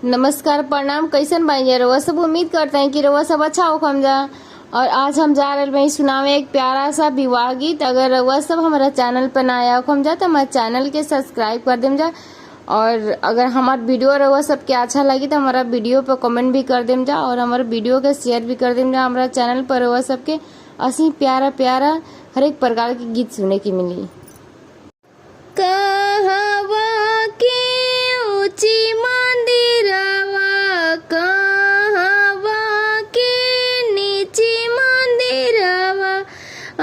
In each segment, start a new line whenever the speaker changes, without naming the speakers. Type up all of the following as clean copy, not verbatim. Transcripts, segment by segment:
नमस्कार, प्रणाम। कैसन बानी रउआ सब? उम्मीद करते हैं कि रउआ सब अच्छा हो खमजा। और आज हम जा रहे हैं सुनावे एक प्यारा सा विवाह गीत। अगर रउआ सब हमारा चैनल पर नया हो खमजा तो हमारे चैनल के सब्सक्राइब कर देम जा। और अगर हमारा वीडियो रउआ सब के अच्छा लगी तो हमारा वीडियो पर कमेंट भी कर देम जा और हमारे वीडियो के शेयर भी कर देम जा। हमारा चैनल पर रउआ सब के असी प्यारा प्यारा हर एक प्रकार के गीत सुने की मिली। कहवा के ऊंची मंदिरवा, कहवा के नीची मंदिरवा,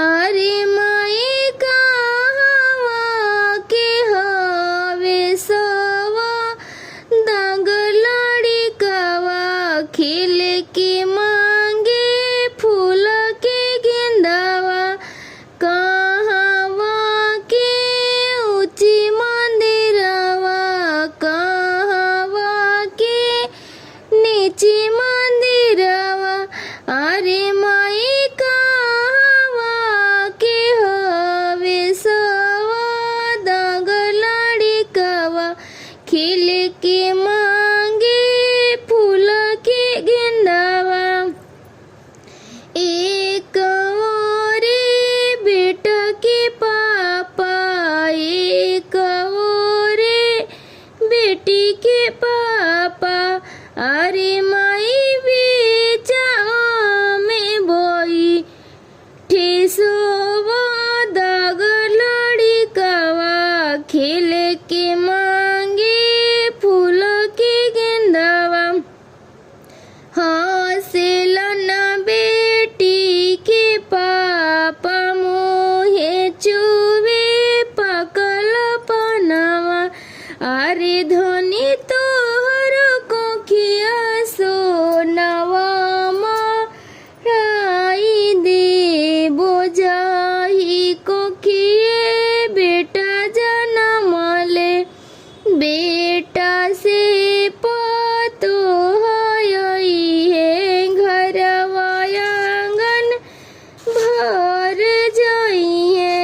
अरे माई कहवा के हवे सवा दाग लड़िकवा, खिल के मांगे फूल के गेंदावा। कहवा के ऊंची मंदिरवा, कहवा के नीची मंदिरवा, अरे माई कहवा के हवे सवा दाग लड़िकवा, खिल के मांगे फूल के गेंदावा। एक ओरे बेटा के पापा, एक ओरे बेटी के पापा, अरे माई बेचावा में बोई ठेसोवा दाग लड़िकवा, खेल के मांगे फूल के गेंदावा। हंसेला ना बेटी के पापा, मोहे चुवे पकल पनावा, अरे धनी तोहर कोखिया सोनवा माराई दे बोझाही कोखिए बेटा जनम ले, बेटा से पतो है घरवा आंगन भर जाइए,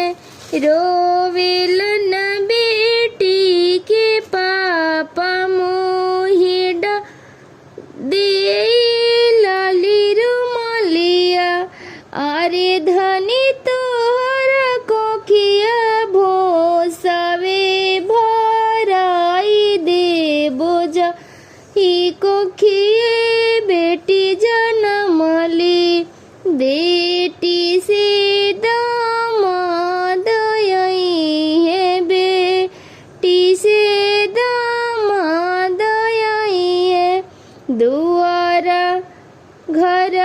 रोवेलन बेटी के पापा मोहि दे लाली रुमालिया, अरे धनी तोहर कोखिया भोसवे भराई दे बोझा ही कोखिए बेटी जनमली, बेटी से दामाद आई है, बेटी से दामाद आई है, दुआरा घर